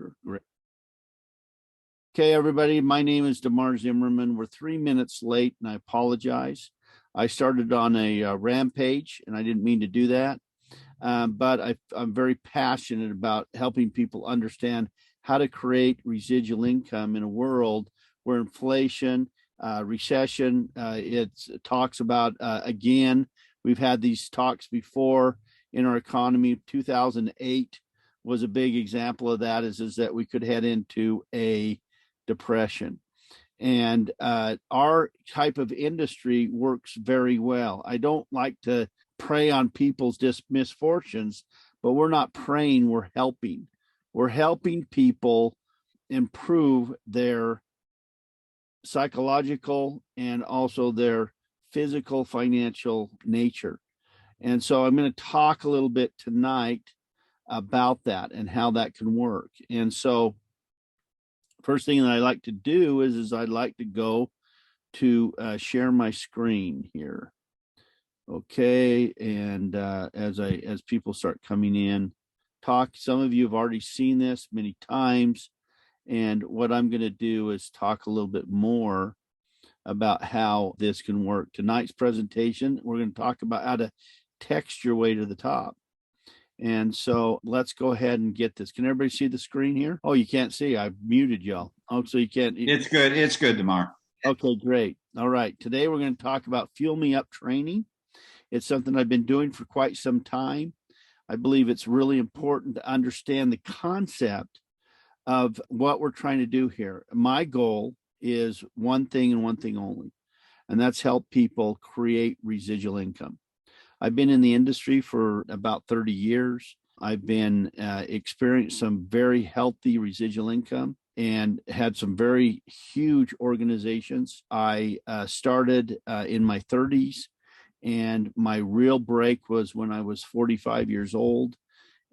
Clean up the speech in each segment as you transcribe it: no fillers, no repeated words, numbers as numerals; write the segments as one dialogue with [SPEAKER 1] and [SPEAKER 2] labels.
[SPEAKER 1] computer. Great. Okay, everybody, my name is DeMarr Zimmerman. We're 3 minutes late, and I apologize. I started on a rampage, and I didn't mean to do that. But I'm very passionate about helping people understand how to create residual income in a world where inflation, recession, it talks about, again, we've had these talks before in our economy. 2008 was a big example of that, is that we could head into a depression. And our type of industry works very well. I don't like to prey on people's misfortunes, but we're not praying, we're helping. We're helping people improve their psychological and also their physical, financial nature. And so I'm going to talk a little bit tonight about that and how that can work. And so first thing that I like to do is I'd like to go to share my screen here. Okay, and as people start coming in, some of you have already seen this many times, and what I'm going to do is talk a little bit more about how this can work. Tonight's presentation, we're going to talk about how to text your way to the top. And so let's go ahead and get this. Can everybody see the screen here? Oh, you can't see. I've muted y'all. Oh, so you can't.
[SPEAKER 2] It's good. It's good, DeMarr.
[SPEAKER 1] Okay, great. All right. Today we're going to talk about Fuel Me Up training. It's something I've been doing for quite some time. I believe it's really important to understand the concept of what we're trying to do here. My goal is one thing and one thing only, and that's help people create residual income. I've been in the industry for about 30 years. I've been experienced some very healthy residual income and had some very huge organizations. I started in my 30s, and my real break was when I was 45 years old,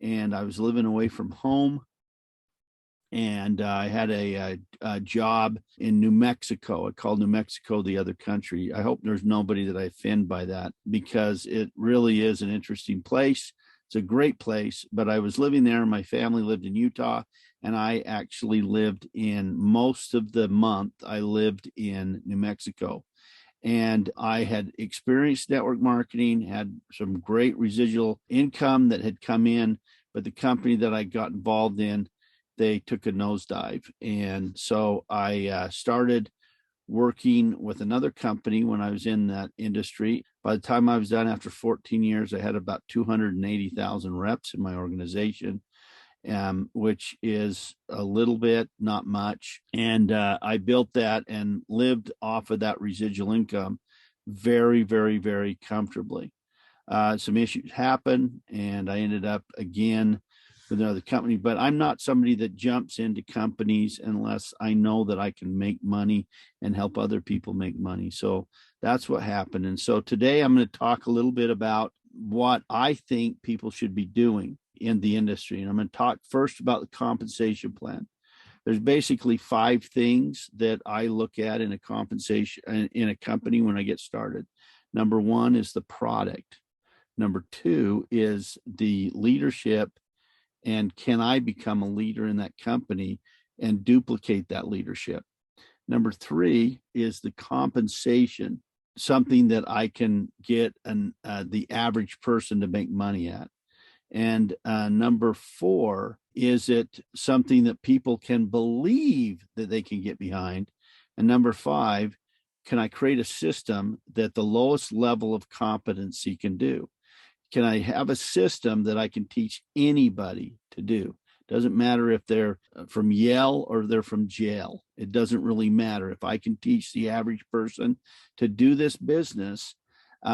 [SPEAKER 1] and I was living away from home. And I had a job in New Mexico. I called New Mexico the other country. I hope there's nobody that I offend by that, because it really is an interesting place. It's a great place, but I was living there. My family lived in Utah, and I actually lived in most of the month. I lived in New Mexico, and I had experienced network marketing, had some great residual income that had come in, but the company that I got involved in, they took a nosedive. And so I started working with another company when I was in that industry. By the time I was done, after 14 years, I had about 280,000 reps in my organization, which is a little bit, not much. And I built that and lived off of that residual income very, very, very comfortably. Some issues happened, and I ended up again with another company, but I'm not somebody that jumps into companies unless I know that I can make money and help other people make money. So that's what happened. And so today I'm going to talk a little bit about what I think people should be doing in the industry. And I'm going to talk first about the compensation plan. There's basically 5 things that I look at in a compensation in a company when I get started. Number 1 is the product. Number 2 is the leadership. And can I become a leader in that company and duplicate that leadership? Number 3 is the compensation, something that I can get the average person to make money at. And number 4, is it something that people can believe that they can get behind? And number 5, can I create a system that the lowest level of competency can do? Can I have a system that I can teach anybody to do? Doesn't matter if they're from Yale or they're from jail. It doesn't really matter. If I can teach the average person to do this business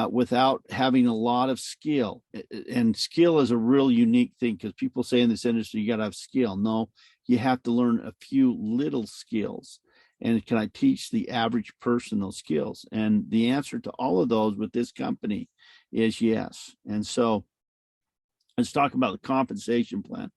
[SPEAKER 1] without having a lot of skill. And skill is a real unique thing, because people say in this industry, you got to have skill. No, you have to learn a few little skills. And can I teach the average person those skills? And the answer to all of those with this company is yes. And so let's talk about the compensation plan.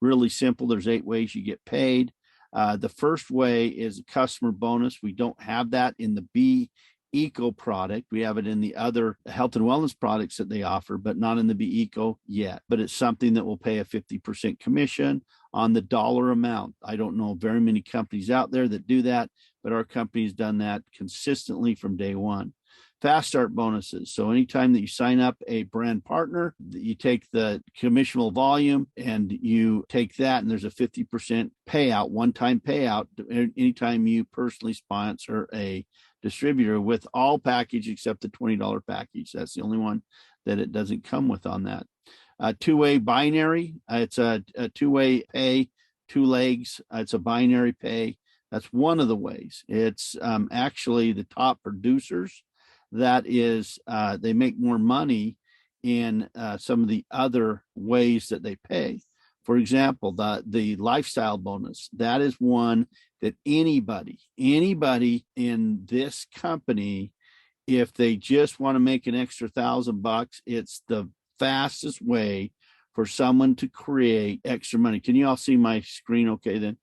[SPEAKER 1] Really simple. There's 8 ways you get paid. The first way is a customer bonus. We don't have that in the B Eco product. We have it in the other health and wellness products that they offer, but not in the B Eco yet. But it's something that will pay a 50% commission on the dollar amount. I don't know very many companies out there that do that, but our company's done that consistently from day one. Fast start bonuses. So anytime that you sign up a brand partner, you take the commissionable volume and you take that, and there's a 50% payout, one-time payout, anytime you personally sponsor a distributor with all package except the $20 package. That's the only one that it doesn't come with on that. Two-way binary. It's a two-way pay, two legs. It's a binary pay. That's one of the ways. It's actually the top producers. That is, they make more money in some of the other ways that they pay. For example, the lifestyle bonus, that is one that anybody in this company, if they just want to make an extra $1,000, it's the fastest way for someone to create extra money. Can you all see my screen okay then?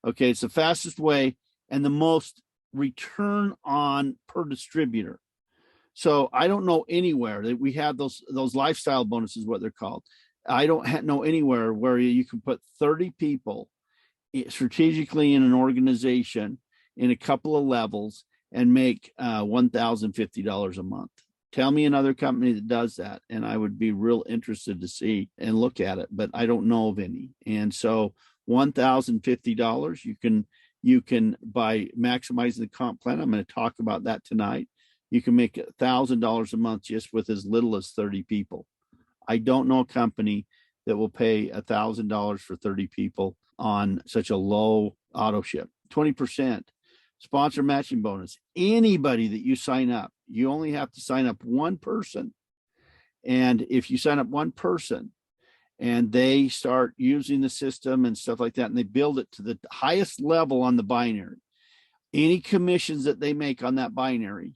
[SPEAKER 1] Okay, it's the fastest way and the most return on per distributor. So I don't know anywhere that we have those lifestyle bonuses, what they're called. I don't know anywhere where you can put 30 people strategically in an organization in a couple of levels and make $1,050 a month. Tell me another company that does that, and I would be real interested to see and look at it, but I don't know of any. And so $1,050, you can by maximizing the comp plan, I'm going to talk about that tonight, you can make $1,000 a month just with as little as 30 people. I don't know a company that will pay $1,000 for 30 people on such a low auto ship. 20% sponsor matching bonus. Anybody that you sign up, you only have to sign up one person. And if you sign up one person and they start using the system and stuff like that, and they build it to the highest level on the binary, any commissions that they make on that binary,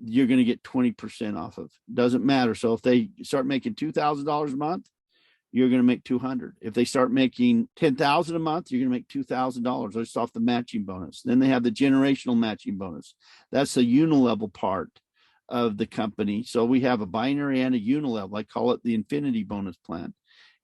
[SPEAKER 1] you're going to get 20% off of. Doesn't matter. So if they start making $2,000 a month, you're going to make $200. If they start making $10,000 a month, you're going to make $2,000 just off the matching bonus. Then they have the generational matching bonus. That's the unilevel part of the company. So we have a binary and a unilevel. I call it the infinity bonus plan.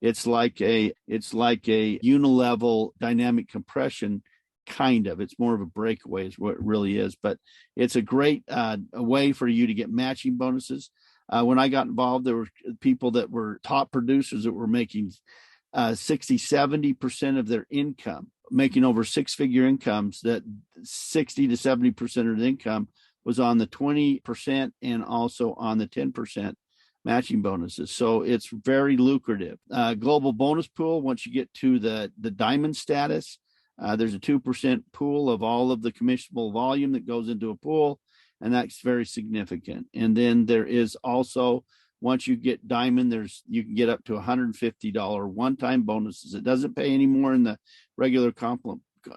[SPEAKER 1] It's like a unilevel dynamic compression. Kind of. It's more of a breakaway is what it really is, but it's a great a way for you to get matching bonuses. When I got involved, there were people that were top producers that were making 60-70% of their income, making over six-figure incomes, that 60 to 70% of the income was on the 20% and also on the 10% matching bonuses. So it's very lucrative. Global bonus pool, once you get to the diamond status, there's a 2% pool of all of the commissionable volume that goes into a pool, and that's very significant. And then there is also, once you get diamond, you can get up to $150 one-time bonuses. It doesn't pay any more in the regular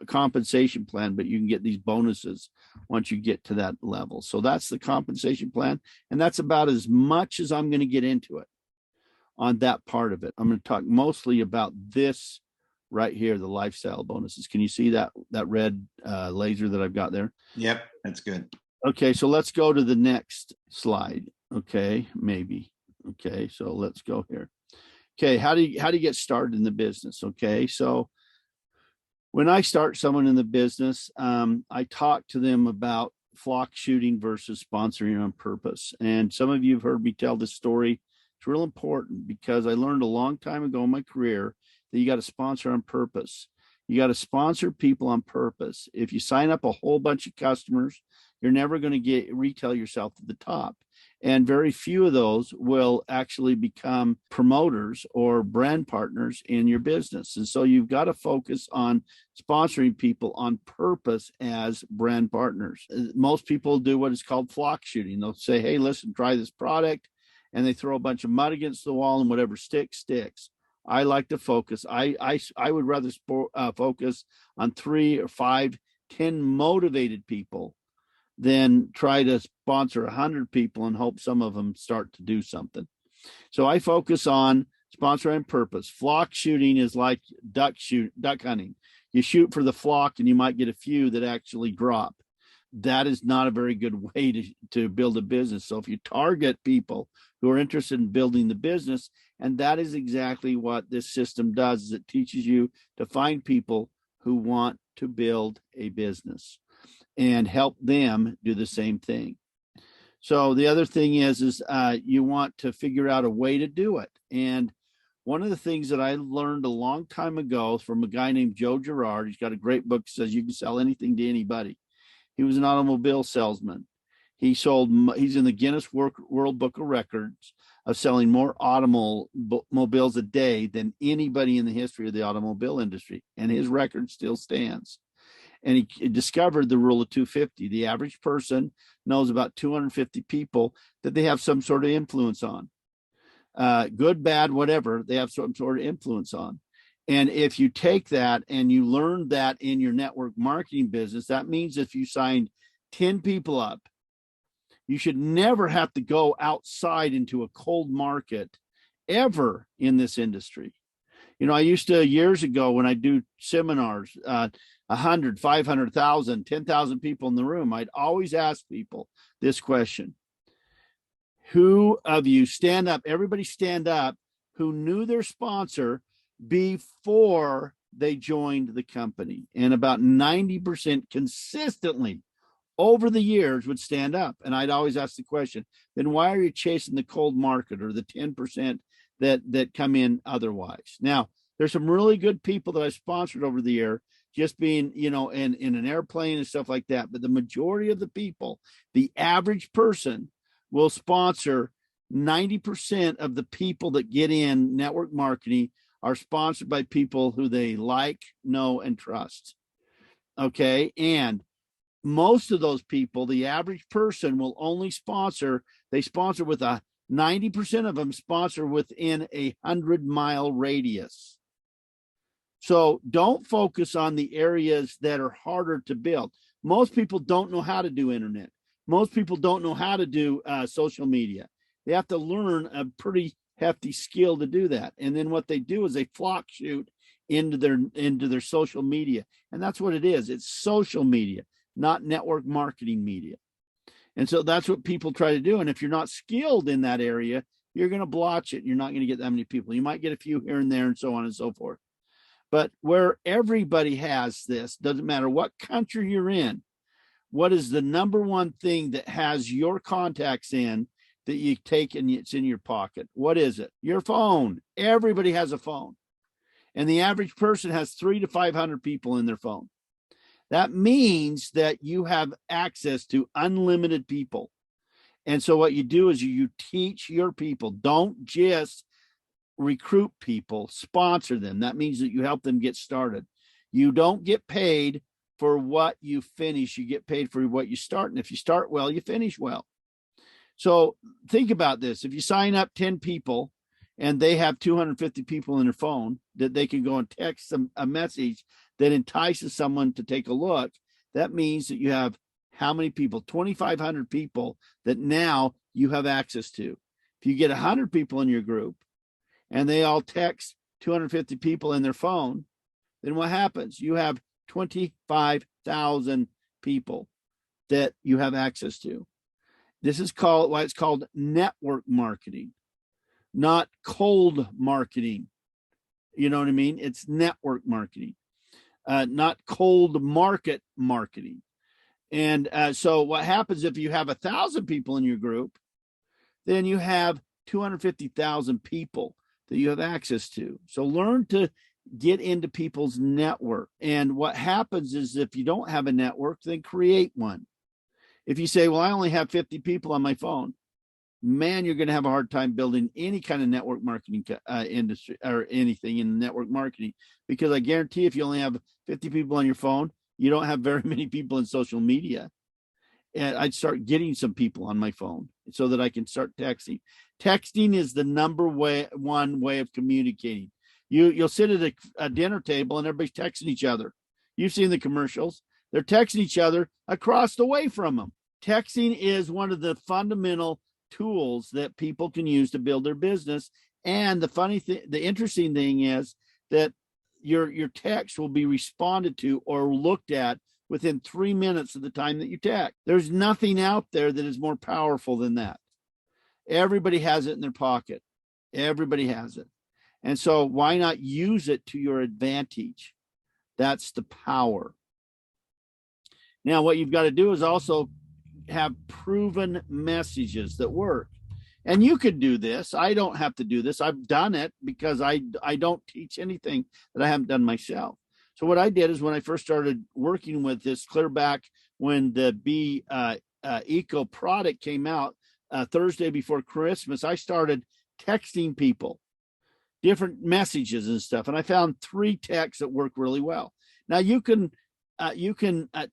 [SPEAKER 1] compensation plan, but you can get these bonuses once you get to that level. So that's the compensation plan, and that's about as much as I'm going to get into it on that part of it. I'm going to talk mostly about this right here, the lifestyle bonuses. Can you see that red laser that I've got there?
[SPEAKER 2] Yep, that's good.
[SPEAKER 1] Okay, so let's go to the next slide. Okay, maybe. Okay, so let's go here. Okay, how do you get started in the business? Okay, so when I start someone in the business, I talk to them about flock shooting versus sponsoring on purpose. And some of you have heard me tell this story. It's real important because I learned a long time ago in my career that you got to sponsor on purpose. You got to sponsor people on purpose. If you sign up a whole bunch of customers, you're never going to retail yourself to the top. And very few of those will actually become promoters or brand partners in your business. And so you've got to focus on sponsoring people on purpose as brand partners. Most people do what is called flock shooting. They'll say, hey, listen, try this product. And they throw a bunch of mud against the wall, and whatever sticks. I like to focus. I would rather focus on 3 or 5, 10 motivated people than try to sponsor 100 people and hope some of them start to do something. So I focus on sponsor on purpose. Flock shooting is like duck hunting. You shoot for the flock and you might get a few that actually drop. that is not a very good way to build a business. So if you target people who are interested in building the business, and that is exactly what this system does, is it teaches you to find people who want to build a business and help them do the same thing. So the other thing is you want to figure out a way to do it. And one of the things that I learned a long time ago from a guy named Joe Girard, he's got a great book that says you can sell anything to anybody. He was an automobile salesman. He's in the Guinness World Book of Records of selling more automobiles a day than anybody in the history of the automobile industry. And his record still stands. And he discovered the rule of 250. The average person knows about 250 people that they have some sort of influence on. Good, bad, whatever, they have some sort of influence on. And if you take that and you learn that in your network marketing business, that means if you signed 10 people up, you should never have to go outside into a cold market ever in this industry. You know, I used to, years ago, when I do seminars, 100, 500,000, 10,000 people in the room, I'd always ask people this question. Who of you stand up, everybody stand up, who knew their sponsor before they joined the company? And about 90% consistently over the years would stand up. And I'd always ask the question, then why are you chasing the cold market or the 10% that come in otherwise? Now, there's some really good people that I sponsored over the year, just being, you know, in an airplane and stuff like that. But the majority of the people, the average person will sponsor 90% of the people that get in network marketing are sponsored by people who they like, know, and trust. Okay. And most of those people, the average person will only sponsor, they sponsor with 90% of them sponsor within 100-mile radius. So don't focus on the areas that are harder to build. Most people don't know how to do internet. Most people don't know how to do social media. They have to learn a pretty hefty skill to do that. And then what they do is they flock shoot into their social media. And that's what it is. It's social media, not network marketing media. And so that's what people try to do. And if you're not skilled in that area, you're going to blotch it. You're not going to get that many people. You might get a few here and there and so on and so forth. But where everybody has this, doesn't matter what country you're in, what is the number one thing that has your contacts in that you take and it's in your pocket? What is it? Your phone. Everybody has a phone. And the average person has 300 to 500 people in their phone. That means that you have access to unlimited people. And so what you do is you teach your people. Don't just recruit people, sponsor them. That means that you help them get started. You don't get paid for what you finish. You get paid for what you start. And if you start well, you finish well. So think about this. If you sign up 10 people and they have 250 people in their phone that they can go and text them a message that entices someone to take a look, that means that you have how many people? 2,500 people that now you have access to. If you get 100 people in your group and they all text 250 people in their phone, then what happens? You have 25,000 people that you have access to. This is why it's called network marketing, not cold marketing. You know what I mean? It's network marketing, not cold market marketing. And so what happens if you have 1,000 people in your group, then you have 250,000 people that you have access to. So learn to get into people's network. And what happens is if you don't have a network, then create one. If you say, well, I only have 50 people on my phone, man, you're going to have a hard time building any kind of network marketing industry or anything in network marketing, because I guarantee if you only have 50 people on your phone, you don't have very many people in social media. And I'd start getting some people on my phone so that I can start texting. Texting is the number one way of communicating. You'll sit at a dinner table and everybody's texting each other. You've seen the commercials. They're texting each other across the way from them. Texting is one of the fundamental tools that people can use to build their business. And the interesting thing is that your text will be responded to or looked at within 3 minutes of the time that you text. There's nothing out there that is more powerful than that. Everybody has it in their pocket. Everybody has it. And so why not use it to your advantage? That's the power. Now, what you've got to do is also have proven messages that work. And you could do this. I don't have to do this. I've done it because I don't teach anything that I haven't done myself. So what I did is when I first started working with this, clear back when the Be Eco product came out Thursday before Christmas, I started texting people different messages and stuff. And I found 3 texts that work really well. Now you can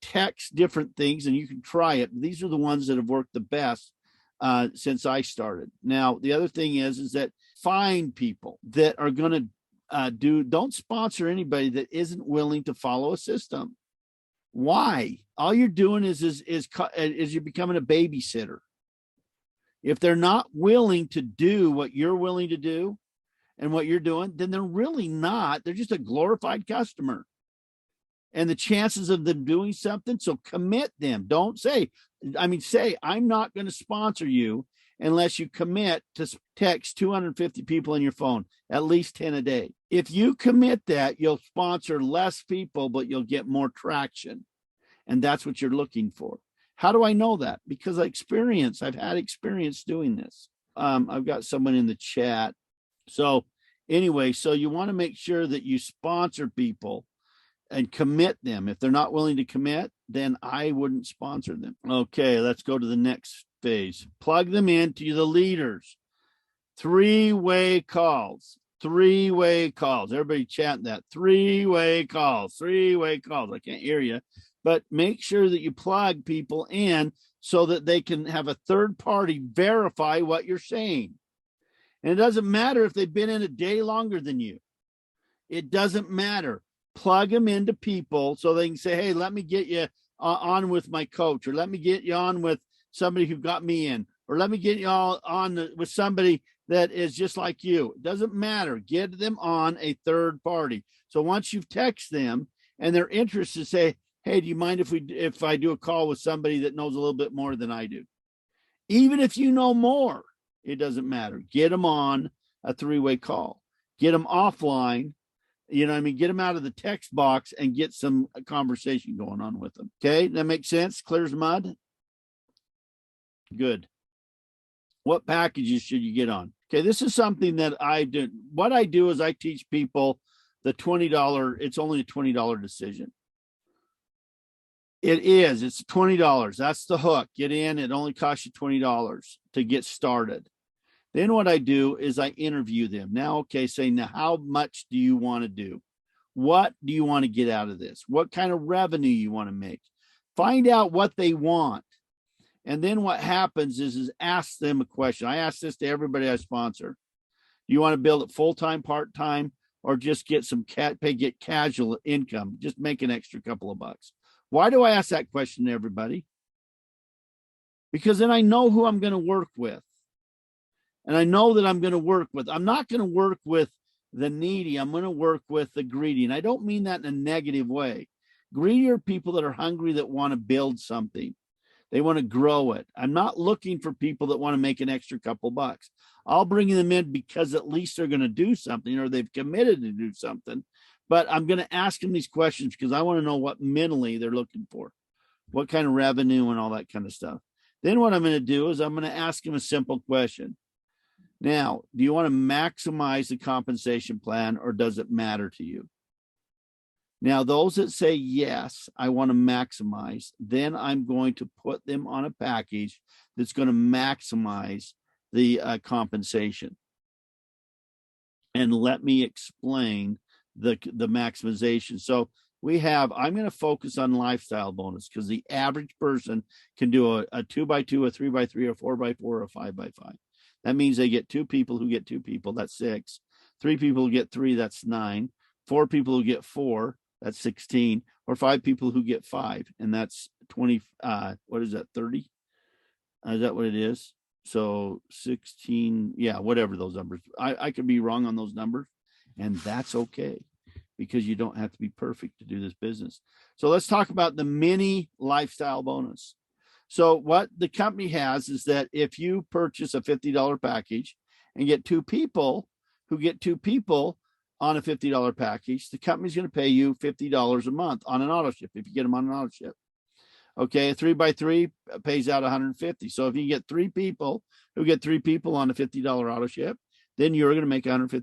[SPEAKER 1] text different things and you can try it. These are the ones that have worked the best since I started. Now, the other thing is that find people that are going to don't sponsor anybody that isn't willing to follow a system. Why? All you're doing is you're becoming a babysitter. If they're not willing to do what you're willing to do and what you're doing, then they're really not. They're just a glorified customer. And the chances of them doing something, so commit them. Don't say, I'm not going to sponsor you unless you commit to text 250 people on your phone, at least 10 a day. If you commit that, you'll sponsor less people, but you'll get more traction. And that's what you're looking for. How do I know that? Because I've had experience doing this. I've got someone in the chat. So anyway, so you want to make sure that you sponsor people and commit them. If they're not willing to commit, then I wouldn't sponsor them. Okay, let's go to the next phase. Plug them into the leaders. 3-way calls. 3-way calls. Everybody chat that. 3-way calls. 3-way calls. I can't hear you. But make sure that you plug people in so that they can have a third party verify what you're saying. And it doesn't matter if they've been in a day longer than you. It doesn't matter. Plug them into people so they can say, hey, let me get you on with my coach, or let me get you on with somebody who got me in, or let me get you all on with somebody that is just like you. It doesn't matter. Get them on a third party. So once you've texted them and they're interested, say, hey, do you mind if I do a call with somebody that knows a little bit more than I do? Even if you know more, it doesn't matter. Get them on a 3-way call. Get them offline. Get them out of the text box and get some conversation going on with them. Okay, that makes sense? Clear as mud? Good. What packages should you get on? Okay, this is something that I do. What I do is I teach people the $20, it's only a $20 decision. It's $20. That's the hook. Get in, it only costs you $20 to get started. Then what I do is I interview them. Now, now how much do you want to do? What do you want to get out of this? What kind of revenue you want to make? Find out what they want. And then what happens is ask them a question. I ask this to everybody I sponsor. Do you want to build it full-time, part-time, or just get some get casual income? Just make an extra couple of bucks. Why do I ask that question to everybody? Because then I know who I'm going to work with. And I know that I'm going to work with, I'm not going to work with the needy. I'm going to work with the greedy. And I don't mean that in a negative way. Greedy are people that are hungry, that want to build something. They want to grow it. I'm not looking for people that want to make an extra couple bucks. I'll bring them in because at least they're going to do something, or they've committed to do something. But I'm going to ask them these questions because I want to know what mentally they're looking for, what kind of revenue and all that kind of stuff. Then what I'm going to do is I'm going to ask them a simple question. Now, do you want to maximize the compensation plan, or does it matter to you? Now, those that say, yes, I want to maximize, then I'm going to put them on a package that's going to maximize the compensation. And let me explain the maximization. So I'm going to focus on lifestyle bonus because the average person can do a 2x2, a 3x3, a 4x4, or a 5x5. That means they get 2 people who get 2 people. That's 6. 3 people who get 3. That's 9. 4 people who get 4. That's 16. Or 5 people who get 5. And that's 20. What is that? 30? Is that what it is? So 16. Yeah, whatever those numbers. I could be wrong on those numbers. And that's okay. because you don't have to be perfect to do this business. So let's talk about the mini lifestyle bonus. So what the company has is that if you purchase a $50 package and get two people who get two people on a $50 package, the company's going to pay you $50 a month on an auto ship if you get them on an auto ship. Okay, a 3x3 pays out $150. So if you get three people who get three people on a $50 auto ship, then you're going to make $150.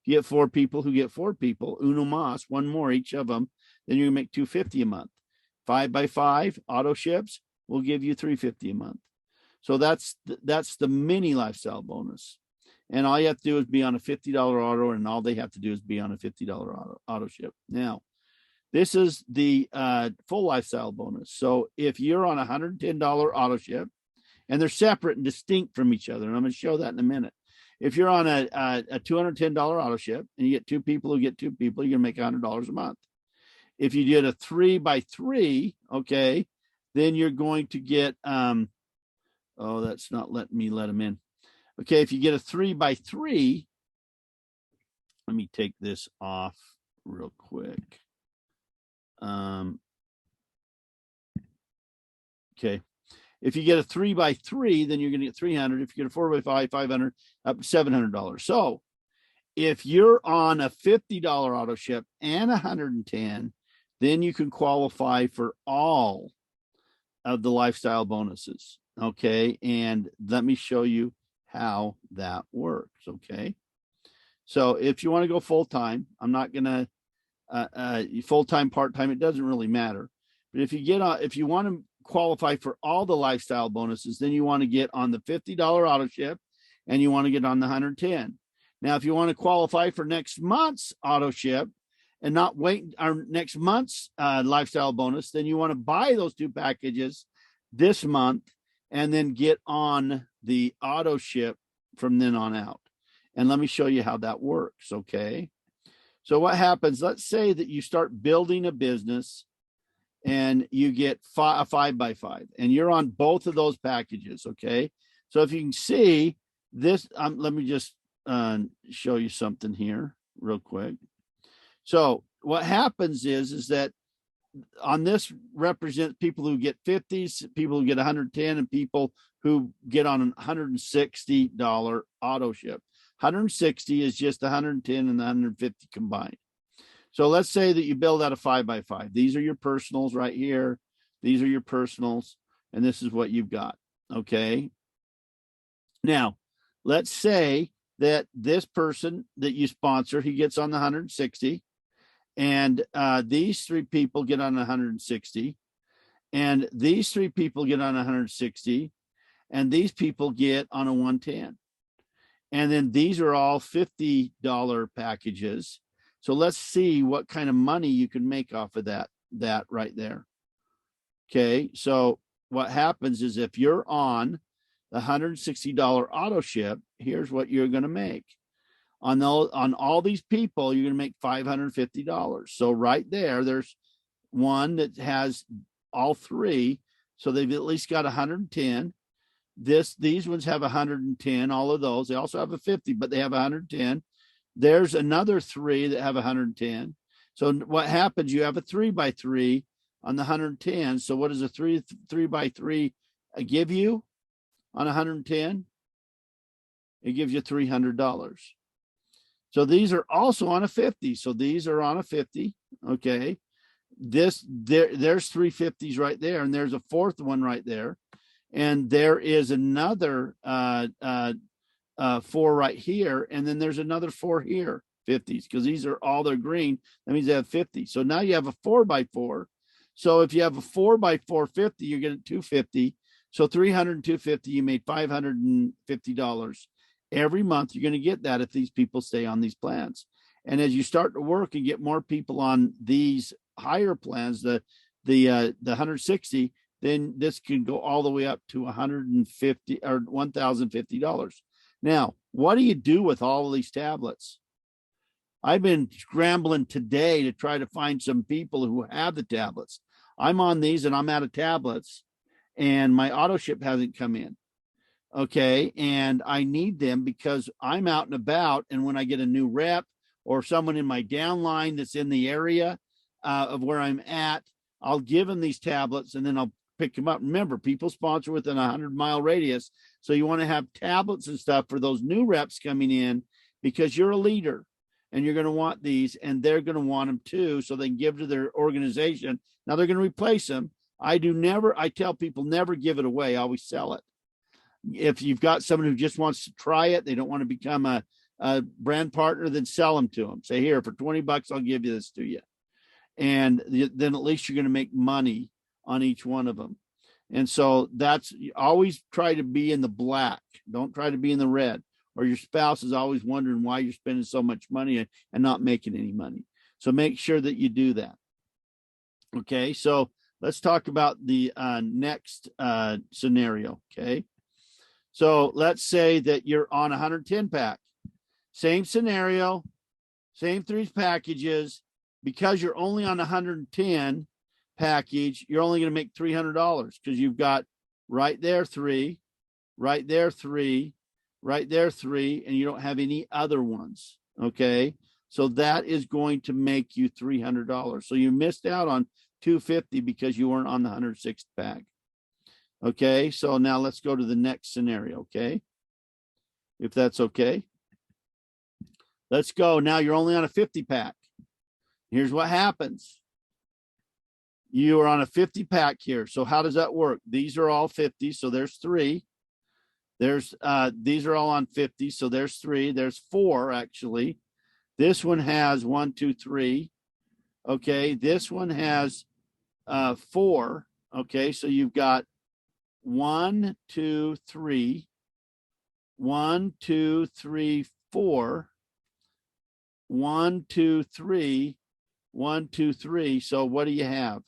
[SPEAKER 1] If you get four people who get four people, uno mas, one more each of them, then you're going to make $250 a month. 5x5 auto ships will give you $350 a month. So that's the mini lifestyle bonus. And all you have to do is be on a $50 auto, and all they have to do is be on a $50 auto ship. Now, this is the full lifestyle bonus. So if you're on a $110 auto ship, and they're separate and distinct from each other, and I'm going to show that in a minute. If you're on a $210 auto ship and you get two people who get two people, you're going to make $100 a month. If you did a 3x3, okay, then you're going to get, that's not letting me let them in. Okay, if you get a 3x3, let me take this off real quick. Okay. If you get a 3x3, then you're going to get 300. If you get a 4x5, 500, up to $700. So if you're on a $50 auto ship and 110, then you can qualify for all of the lifestyle bonuses. Okay. And let me show you how that works. Okay. So if you want to go full-time, I'm not going to full-time, part-time, it doesn't really matter. But if you want to qualify for all the lifestyle bonuses, then you want to get on the $50 auto ship and you want to get on the 110. Now, if you want to qualify for next month's auto ship and not wait our next month's lifestyle bonus, then you want to buy those two packages this month and then get on the auto ship from then on out. And let me show you how that works. Okay. So what happens, let's say that you start building a business and you get a 5x5 and you're on both of those packages. Okay. So if you can see this, let me just show you something here real quick. So what happens is that on this represents people who get 50s, people who get 110, and people who get on a $160 auto ship. 160 is just the 110 and the 150 combined. So let's say that you build out a 5x5. These are your personals right here. These are your personals, and this is what you've got. Okay. Now, let's say that this person that you sponsor, he gets on the 160, and these three people get on 160, and these three people get on 160, and these people get on a 110. And then these are all $50 packages. So let's see what kind of money you can make off of that right there. Okay, so what happens is if you're on the $160 auto ship, here's what you're going to make. On all these people, you're going to make $550. So right there, there's one that has all three. So they've at least got 110. These ones have 110, all of those. They also have a 50, but they have 110. There's another three that have 110. So what happens, you have a 3x3 on the 110. So what does a 3x3 give you on 110? It gives you $300. So these are also on a 50. So these are on a 50. Okay. There's 350s right there. And there's a fourth one right there. And there is another 4 right here. And then there's another 4 here, 50s, because these are all they're green. That means they have 50. So now you have a 4x4. So if you have a 4x4 50, you're getting 250. So 300 and 250, you made $550. Every month you're going to get that if these people stay on these plans. And as you start to work and get more people on these higher plans, the 160, then this can go all the way up to $150 or $1,050. Now, what do you do with all of these tablets? I've been scrambling today to try to find some people who have the tablets. I'm on these and I'm out of tablets, and my auto ship hasn't come in. Okay. And I need them because I'm out and about. And when I get a new rep or someone in my downline that's in the area of where I'm at, I'll give them these tablets and then I'll pick them up. Remember, people sponsor within a 100-mile radius. So you want to have tablets and stuff for those new reps coming in, because you're a leader and you're going to want these, and they're going to want them too, so they can give to their organization. Now they're going to replace them. I tell people never give it away. I always sell it. If you've got someone who just wants to try it, they don't want to become a brand partner, then sell them to them. Say, here, for $20, I'll give you this to you. And then at least you're going to make money on each one of them. And so that's, always try to be in the black. Don't try to be in the red, or your spouse is always wondering why you're spending so much money and not making any money. So make sure that you do that. Okay, so let's talk about the next scenario. Okay, so let's say that you're on a 110 pack. Same scenario, same 3 packages. Because you're only on a 110 package, you're only going to make $300, because you've got right there 3, right there 3, right there 3, and you don't have any other ones. Okay, so that is going to make you $300. So you missed out on $250 because you weren't on the 106th pack. Okay, so now let's go to the next scenario. Okay, if that's okay, let's go. Now you're only on a 50 pack. Here's what happens. You are on a 50 pack here. So how does that work? These are all 50. So there's 3. These are all on 50. So there's 3. There's 4 actually. This one has 1, 2, 3. Okay. This one has 4. Okay. So you've got 1, 2, 3, 1, 2, 3, 4, 1, 2, 3, 1, 2, 3. So what do you have?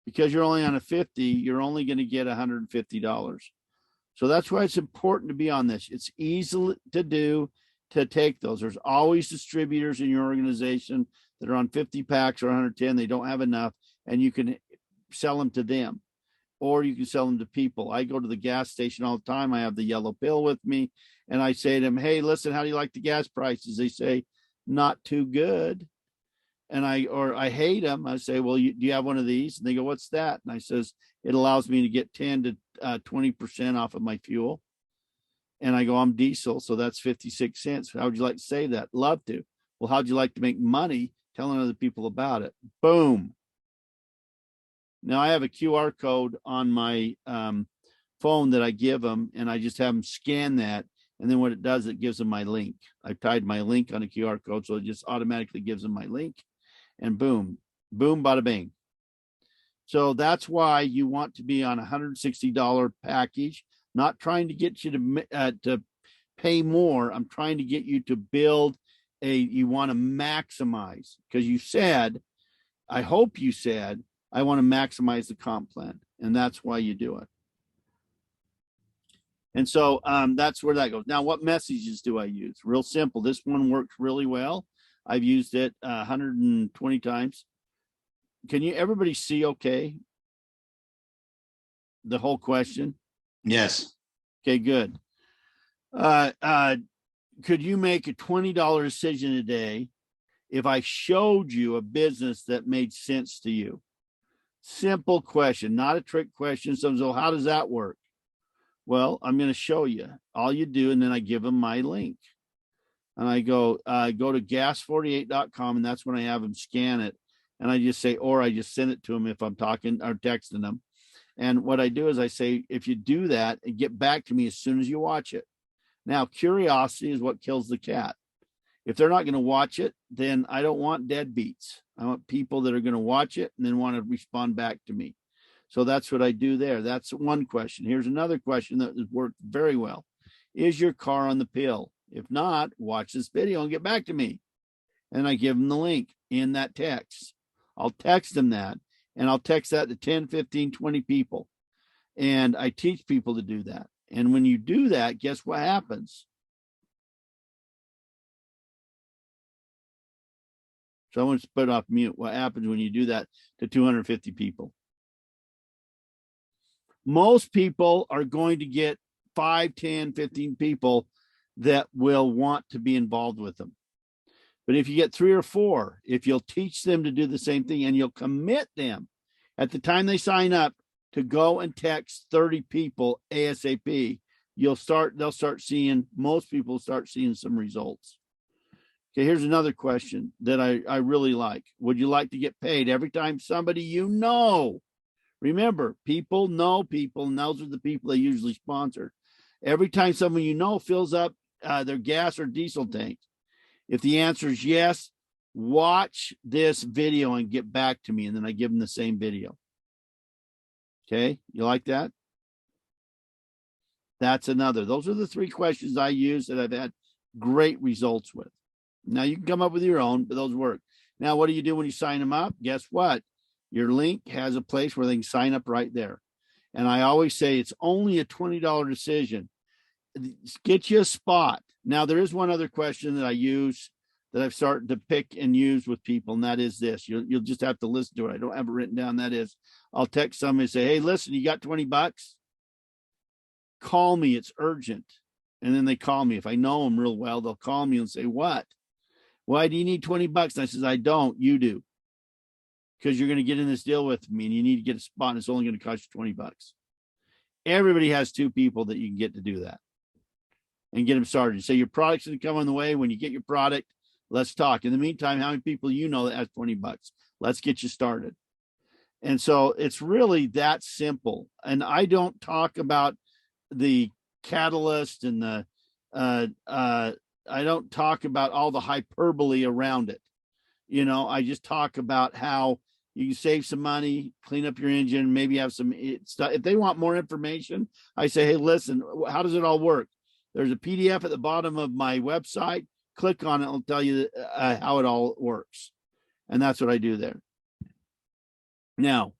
[SPEAKER 1] Because you're only on a 50, you're only going to get $150. So that's why it's important to be on this. It's easy to do, to take those. There's always distributors in your organization that are on 50 packs or 110. They don't have enough, and you can sell them to them, or you can sell them to people. I go to the gas station all the time. I have the yellow pill with me, and I say to them, hey, listen, how do you like the gas prices? They say, not too good. And I hate them. I say, well, do you have one of these? And they go, what's that? And I says, it allows me to get 10 to 20% off of my fuel. And I go, I'm diesel, so that's 56 cents. How would you like to save that? Love to. Well, how'd you like to make money? Telling other people about it. Boom. Now I have a QR code on my phone that I give them, and I just have them scan that. And then what it does, it gives them my link. I've tied my link on a QR code, so it just automatically gives them my link. And boom, boom, bada bing. So that's why you want to be on a $160 package. Not trying to get you to pay more. I'm trying to get you to build you want to maximize, because you said, I hope you said, I want to maximize the comp plan. And that's why you do it. And so that's where that goes. Now, what messages do I use? Real simple. This one works really well. I've used it 120 times. Can everybody see okay? The whole question?
[SPEAKER 2] Yes.
[SPEAKER 1] Okay, good. Could you make a $20 decision a day if I showed you a business that made sense to you? Simple question, not a trick question. So how does that work? Well, I'm going to show you. All you do, and then I give them my link. And I go to gas48.com, and that's when I have them scan it. And I just say, or I just send it to them if I'm talking or texting them. And what I do is I say, if you do that, get back to me as soon as you watch it. Now, curiosity is what kills the cat. If they're not going to watch it, then I don't want deadbeats. I want people that are going to watch it and then want to respond back to me. So that's what I do there. That's one question. Here's another question that has worked very well. Is your car on the pill? If not, watch this video and get back to me. And I give them the link in that text. I'll text them that, and I'll text that to 10, 15, 20 people. And I teach people to do that. And when you do that, guess what happens? Someone's put off mute. What happens when you do that to 250 people? Most people are going to get 5, 10, 15 people that will want to be involved with them. But if you get 3 or 4, if you'll teach them to do the same thing and you'll commit them at the time they sign up to go and text 30 people ASAP, they'll start seeing, most people start seeing some results. Okay, here's another question that I really like. Would you like to get paid every time somebody you know? Remember, people know people, and those are the people they usually sponsor. Every time someone you know fills up their gas or diesel tank, if the answer is yes, watch this video and get back to me, and then I give them the same video. Okay, you like that? That's another. Those are the 3 questions I use that I've had great results with. Now, you can come up with your own, but those work. Now, what do you do when you sign them up? Guess what? Your link has a place where they can sign up right there. And I always say it's only a $20 decision. Get you a spot. Now, there is one other question that I use that I've started to pick and use with people, and that is this. You'll just have to listen to it. I don't have it written down. That is, I'll text somebody and say, hey, listen, you got $20? Call me. It's urgent. And then they call me. If I know them real well, they'll call me and say, what? Why do you need $20? And I says, I don't. You do. Because you're going to get in this deal with me and you need to get a spot, and it's only going to cost you $20. Everybody has 2 people that you can get to do that and get them started. So your product's going to come on the way. When you get your product, let's talk. In the meantime, how many people you know that has $20? Let's get you started. And so it's really that simple. And I don't talk about the catalyst and the I don't talk about all the hyperbole around it. I just talk about how you can save some money, clean up your engine, maybe have some stuff. If they want more information, I say, hey, listen, how does it all work? There's a PDF at the bottom of my website. Click on it. I'll tell you how it all works. And that's what I do there. Now,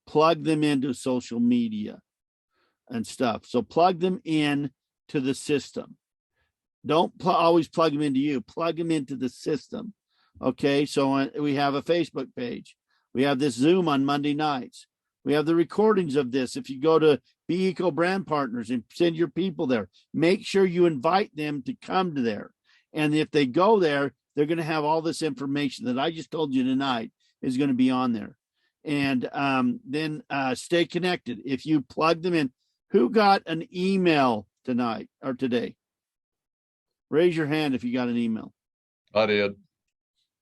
[SPEAKER 1] plug them into social media and stuff. So plug them in to the system. Don't always plug them into you. Plug them into the system. Okay, so we have a Facebook page. We have this Zoom on Monday nights. We have the recordings of this. If you go to Be Eco Brand Partners and send your people there, make sure you invite them to come to there. And if they go there, they're going to have all this information that I just told you tonight is going to be on there. And then stay connected. If you plug them in, who got an email tonight or today? Raise your hand if you got an email.
[SPEAKER 2] I did.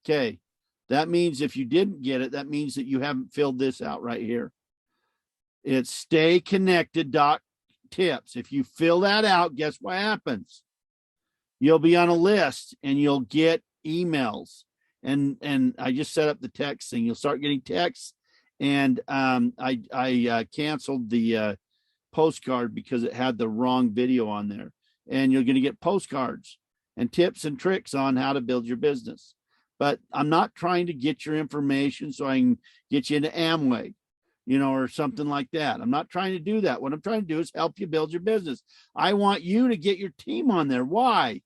[SPEAKER 1] Okay. That means if you didn't get it, that means that you haven't filled this out right here. It's stayconnected.tips. If you fill that out, guess what happens? You'll be on a list and you'll get emails. And I just set up the text thing. You'll start getting texts. And I canceled the postcard because it had the wrong video on there. And you're going to get postcards and tips and tricks on how to build your business. But I'm not trying to get your information so I can get you into Amway, or something like that. I'm not trying to do that. What I'm trying to do is help you build your business. I want you to get your team on there. Why?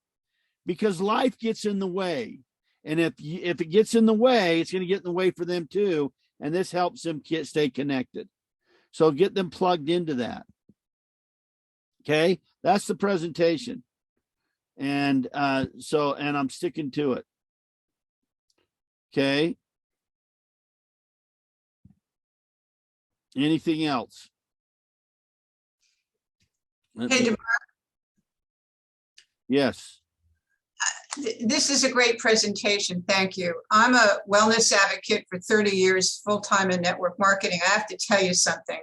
[SPEAKER 1] Because life gets in the way. And if it gets in the way, it's going to get in the way for them too. And this helps them stay connected. So get them plugged into that. Okay, that's the presentation. And and I'm sticking to it. Okay. Anything else?
[SPEAKER 3] Hey, DeMarr.
[SPEAKER 1] Yes.
[SPEAKER 3] This is a great presentation. Thank you. I'm a wellness advocate for 30 years, full-time in network marketing. I have to tell you something.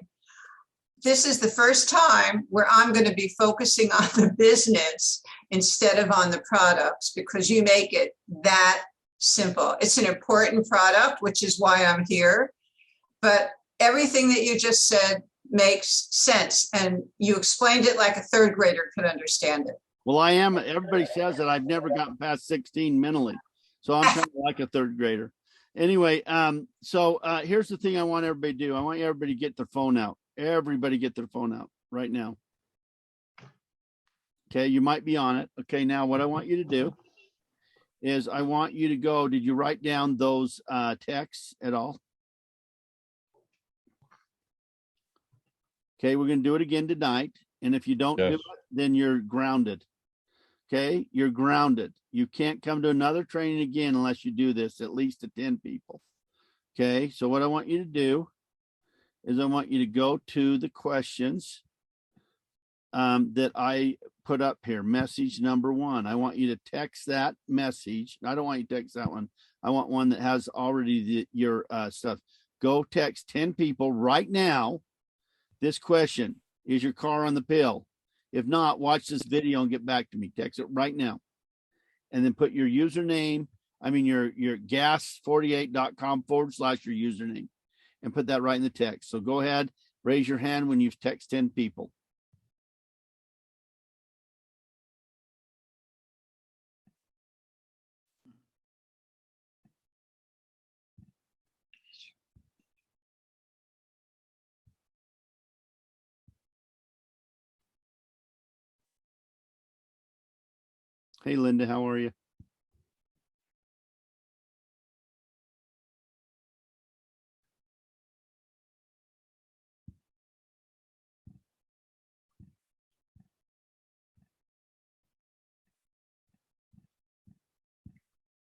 [SPEAKER 3] This is the first time where I'm going to be focusing on the business instead of on the products, because you make it that simple. It's an important product, which is why I'm here. But everything that you just said makes sense. And you explained it like a third grader could understand it.
[SPEAKER 1] Well, I am. Everybody says that I've never gotten past 16 mentally. So I'm kind of like a third grader. Anyway, so here's the thing I want everybody to do. I want everybody to get their phone out. Everybody get their phone out right now. Okay, you might be on it. Okay, now what I want you to do is I want you to go. Did you write down those texts at all? Okay, we're going to do it again tonight. And if you don't do it, then you're grounded. Okay, you're grounded. You can't come to another training again unless you do this, at least to 10 people. Okay, so what I want you to do is I want you to go to the questions that I put up here. Message number 1. I want you to text that message. I don't want you to text that one. I want one that has already your stuff. Go text 10 people right now this question: is your car on the pill? If not, watch this video and get back to me. Text it right now. And then put your username, your gas48.com /your username, and put that right in the text. So go ahead, raise your hand when you've texted 10 people. Hey, Linda, how are you?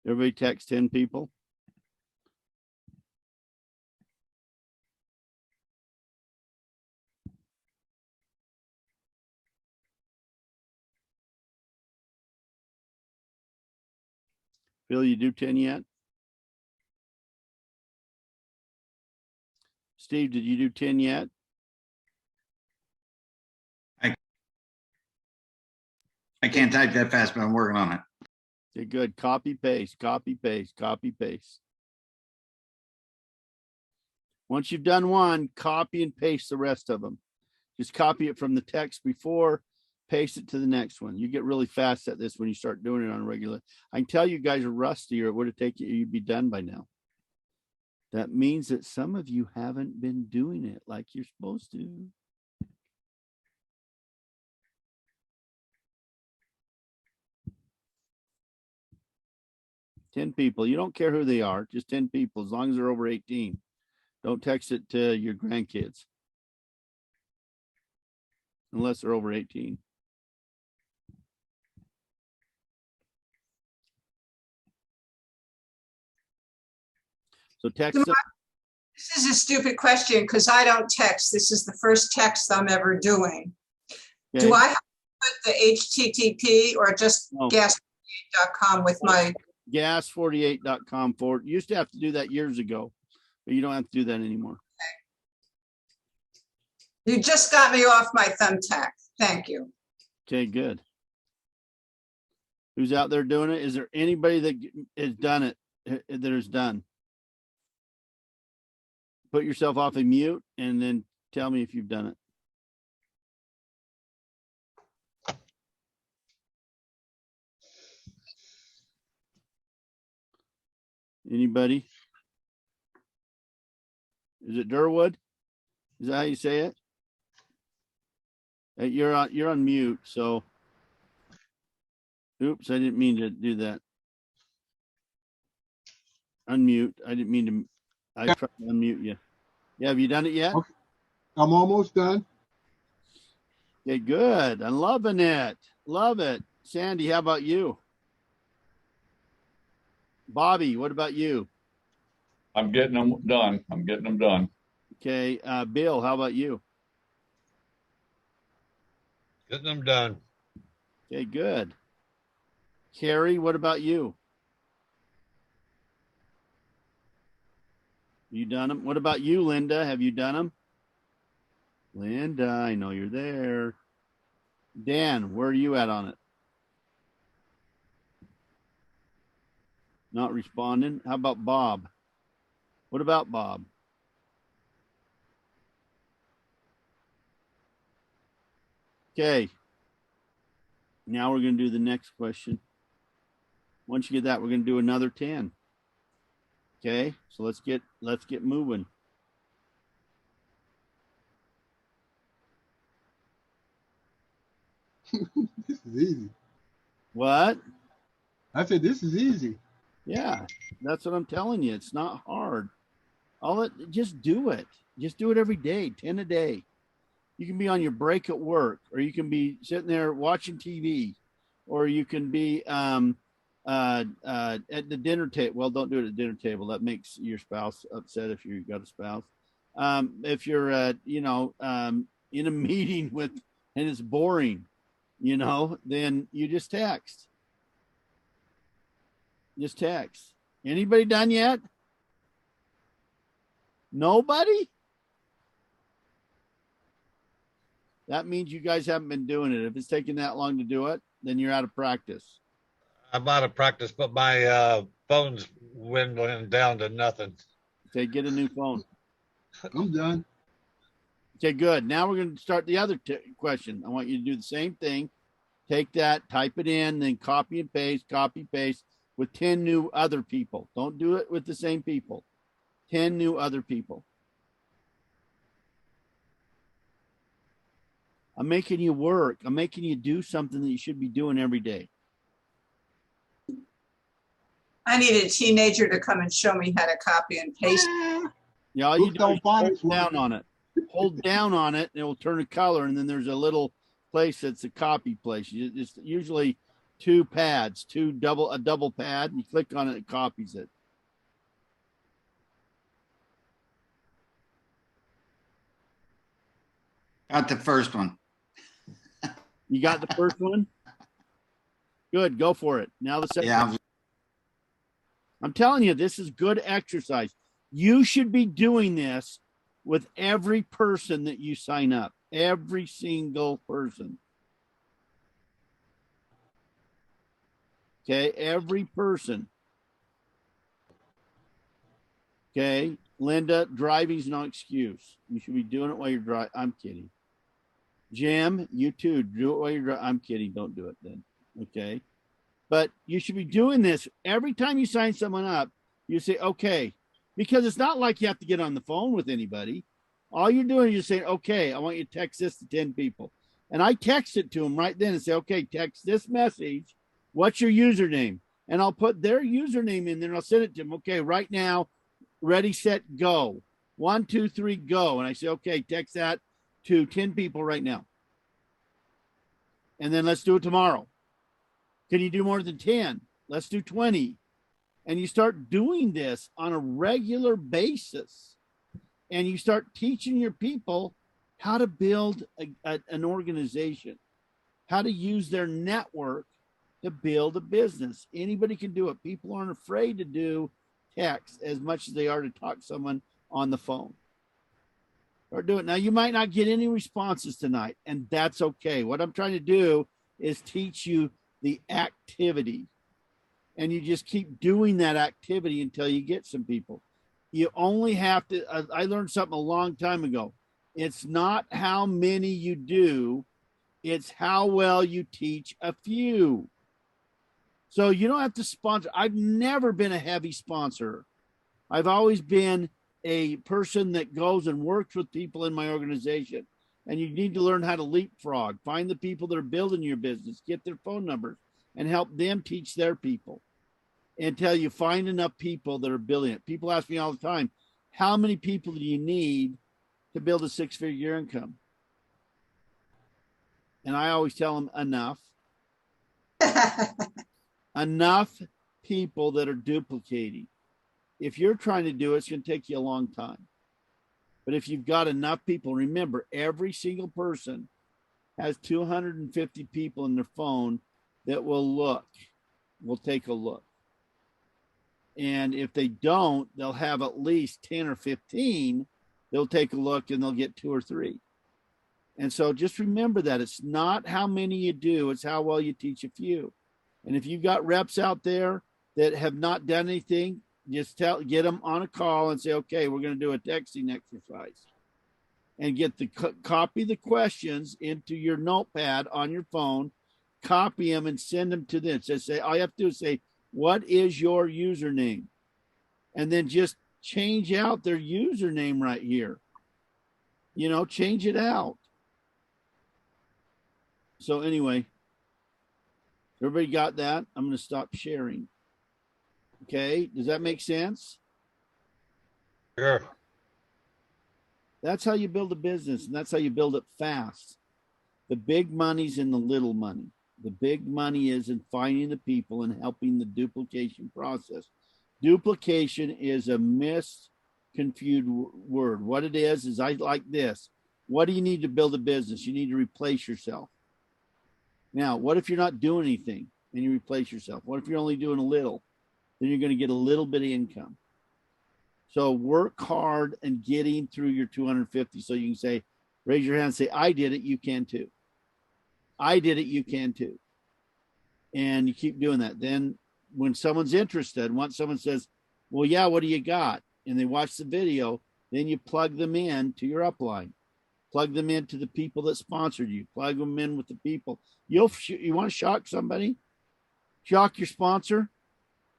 [SPEAKER 1] Everybody text 10 people. Bill, you do 10 yet? Steve, did you do 10 yet?
[SPEAKER 2] I can't type that fast, but I'm working on it.
[SPEAKER 1] Okay, good. Copy, paste, copy, paste, copy, paste. Once you've done one, copy and paste the rest of them. Just copy it from the text before, paste it to the next one. You get really fast at this when you start doing it on a regular. I can tell you guys are rusty, or it would have taken you'd be done by now. That means that some of you haven't been doing it like you're supposed to. Ten people. You don't care who they are, just 10 people, as long as they're over 18. Don't text it to your grandkids unless they're over 18. So text them.
[SPEAKER 3] This is a stupid question because I don't text. This is the first text I'm ever doing. Okay. Do I have to put the HTTP or just gas48.com with my
[SPEAKER 1] gas48.com forward? You used to have to do that years ago, but you don't have to do that anymore.
[SPEAKER 3] Okay. You just got me off my thumbtack. Thank you.
[SPEAKER 1] Okay, good. Who's out there doing it? Is there anybody that has done it, that is done? Put yourself off a mute and then tell me if you've done it. Anybody? Is it Durwood? Is that how you say it? You're on mute, so oops, I didn't mean to do that. Unmute. I didn't mean to. I tried to unmute you. Yeah, have you done it yet?
[SPEAKER 4] Okay. I'm almost done.
[SPEAKER 1] Okay, good. I'm loving it. Love it. Sandy, how about you? Bobby, what about you?
[SPEAKER 5] I'm getting them done.
[SPEAKER 1] Okay, Bill, how about you?
[SPEAKER 6] Getting them done.
[SPEAKER 1] Okay, good. Carrie, what about you? You done them? What about you, Linda? Have you done them? Linda, I know you're there. Dan, where are you at on it? Not responding. How about Bob? What about Bob? Okay. Now we're going to do the next question. Once you get that, we're going to do another 10. Okay, so let's get moving.
[SPEAKER 4] This is easy.
[SPEAKER 1] What?
[SPEAKER 4] I said this is easy.
[SPEAKER 1] Yeah, that's what I'm telling you. It's not hard. Just do it. Just do it every day, 10 a day. You can be on your break at work, or you can be sitting there watching TV, or you can be at the dinner table. Well, don't do it at the dinner table. That makes your spouse upset if you've got a spouse. If you're in a meeting with and it's boring, then you just text. Just text. Anybody done yet? Nobody? That means you guys haven't been doing it. If it's taking that long to do it, then you're out of practice.
[SPEAKER 6] I'm out of practice, but my phone's dwindling down to nothing.
[SPEAKER 1] Okay, get a new phone.
[SPEAKER 4] I'm done.
[SPEAKER 1] Okay, good. Now we're going to start the other question. I want you to do the same thing. Take that, type it in, then copy, paste with 10 new other people. Don't do it with the same people. 10 new other people. I'm making you work. I'm making you do something that you should be doing every day.
[SPEAKER 3] I need a teenager to come and show me how to copy and paste.
[SPEAKER 1] Yeah, all you do is
[SPEAKER 4] Phonics
[SPEAKER 1] hold down on it. Hold down on it, and it will turn a color. And then there's a little place that's a copy place. It's usually two pads, a double pad. And you click on it, it copies it.
[SPEAKER 2] Got the first one.
[SPEAKER 1] You got the first one? Good, go for it. Now the second.
[SPEAKER 2] Yeah,
[SPEAKER 1] I'm telling you, this is good exercise. You should be doing this with every person that you sign up. Every single person. Okay, every person. Okay, Linda, driving's no excuse. You should be doing it while you're driving. I'm kidding. Jim, you too. Do it while you're driving. I'm kidding. Don't do it then. Okay. But you should be doing this every time you sign someone up. You say, okay, because it's not like you have to get on the phone with anybody. All you're doing is you're saying, okay, I want you to text this to 10 people. And I text it to them right then and say, okay, text this message. What's your username? And I'll put their username in there and I'll send it to them. Okay, right now, ready, set, go. 1, 2, 3, go. And I say, okay, text that to 10 people right now. And then let's do it tomorrow. Can you do more than 10? Let's do 20. And you start doing this on a regular basis. And you start teaching your people how to build an organization, how to use their network to build a business. Anybody can do it. People aren't afraid to do text as much as they are to talk to someone on the phone. Or do it. Now, you might not get any responses tonight, and that's okay. What I'm trying to do is teach you the activity. And you just keep doing that activity until you get some people. You only have to, I learned something a long time ago. It's not how many you do, it's how well you teach a few. So you don't have to sponsor. I've never been a heavy sponsor. I've always been a person that goes and works with people in my organization. And you need to learn how to leapfrog. Find the people that are building your business, get their phone numbers, and help them teach their people. Until you find enough people that are building it. People ask me all the time, how many people do you need to build a 6-figure income? And I always tell them enough. Enough people that are duplicating. If you're trying to do it, it's going to take you a long time. But if you've got enough people, remember, every single person has 250 people in their phone that will take a look. And if they don't, they'll have at least 10 or 15. They'll take a look and they'll get 2 or 3. And so just remember that it's not how many you do, it's how well you teach a few. And if you've got reps out there that have not done anything, just get them on a call and say, okay, we're going to do a texting exercise. And get the copy the questions into your notepad on your phone, copy them and send them to them. So say, all you have to do is say, what is your username? And then just change out their username right here. Change it out. So anyway, everybody got that? I'm going to stop sharing. Okay. Does that make sense?
[SPEAKER 6] Sure.
[SPEAKER 1] That's how you build a business, and that's how you build it fast. The big money's in the little money. The big money is in finding the people and helping the duplication process. Duplication is a misconfused word. What it is I like this. What do you need to build a business? You need to replace yourself. Now, what if you're not doing anything and you replace yourself? What if you're only doing a little? Then you're going to get a little bit of income. So work hard and getting through your 250 so you can say, raise your hand and say, I did it, you can too. I did it, you can too. And you keep doing that. Then when someone's interested, once someone says, well, yeah, what do you got? And they watch the video, then you plug them in to your upline. Plug them into the people that sponsored you. Plug them in with the people. You want to shock somebody? Shock your sponsor?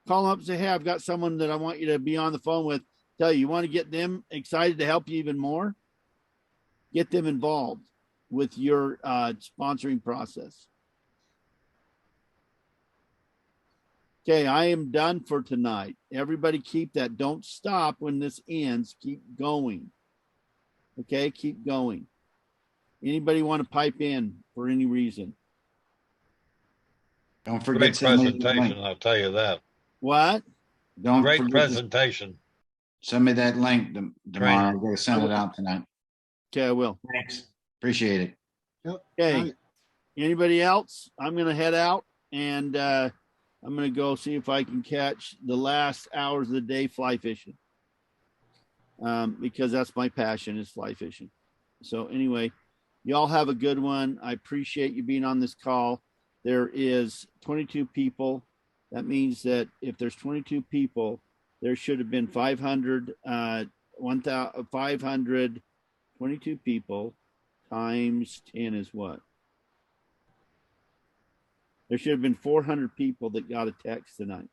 [SPEAKER 1] Call them up and say, hey, I've got someone that I want you to be on the phone with. Tell you want to get them excited to help you even more? Get them involved with your sponsoring process. Okay, I am done for tonight. Everybody keep that. Don't stop when this ends. Keep going. Okay, keep going. Anybody want to pipe in for any reason?
[SPEAKER 2] Don't forget
[SPEAKER 6] Great
[SPEAKER 2] to send me the
[SPEAKER 6] presentation,
[SPEAKER 2] link.
[SPEAKER 6] I'll tell you that.
[SPEAKER 1] What?
[SPEAKER 2] Don't
[SPEAKER 6] Great
[SPEAKER 2] forget to
[SPEAKER 6] presentation.
[SPEAKER 2] send me that link tomorrow. I'm going to send it out tonight.
[SPEAKER 1] Okay, I will.
[SPEAKER 2] Thanks. Appreciate it.
[SPEAKER 4] Yep.
[SPEAKER 1] Okay.
[SPEAKER 4] Right.
[SPEAKER 1] Anybody else? I'm going to head out and I'm going to go see if I can catch the last hours of the day fly fishing. Because that's my passion is fly fishing. So anyway, y'all have a good one. I appreciate you being on this call. There is 22 people. That means that if there's 22 people, there should have been 500, 22 people times 10 is what? There should have been 400 people that got a text tonight.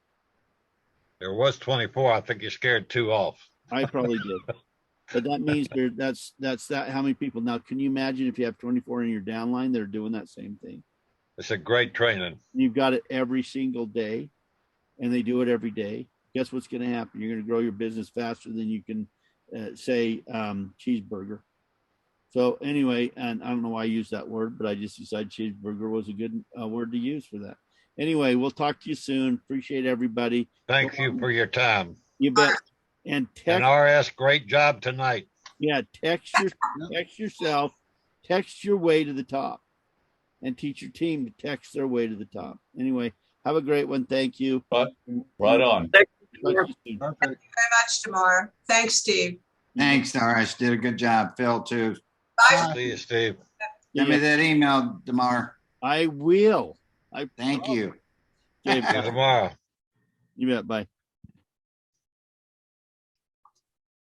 [SPEAKER 6] There was 24. I think you scared 2 off.
[SPEAKER 1] I probably did. But that means that's that how many people. Now, can you imagine if you have 24 in your downline, they're doing that same thing?
[SPEAKER 6] It's a great training.
[SPEAKER 1] You've got it every single day and they do it every day. Guess what's going to happen? You're going to grow your business faster than you can say cheeseburger. So anyway, and I don't know why I used that word, but I just decided cheeseburger was a good word to use for that. Anyway, we'll talk to you soon. Appreciate everybody.
[SPEAKER 6] Thank you for your time.
[SPEAKER 1] You bet. And
[SPEAKER 6] And
[SPEAKER 1] text,
[SPEAKER 6] RS, great job tonight.
[SPEAKER 1] yeah, text yourself, text your way to the top, and teach your team to text their way to the top. Anyway, have a great one. Thank you.
[SPEAKER 5] Right on.
[SPEAKER 1] Talk to you soon.
[SPEAKER 4] Perfect.
[SPEAKER 3] Very much, DeMarr. Thanks, Steve.
[SPEAKER 2] Thanks, Doris. Did a good job. Phil, too.
[SPEAKER 3] Bye.
[SPEAKER 6] See you, Steve.
[SPEAKER 2] Send me that email, DeMarr.
[SPEAKER 1] I will.
[SPEAKER 2] Thank you.
[SPEAKER 1] Okay,
[SPEAKER 6] See you tomorrow.
[SPEAKER 1] you bet. Bye.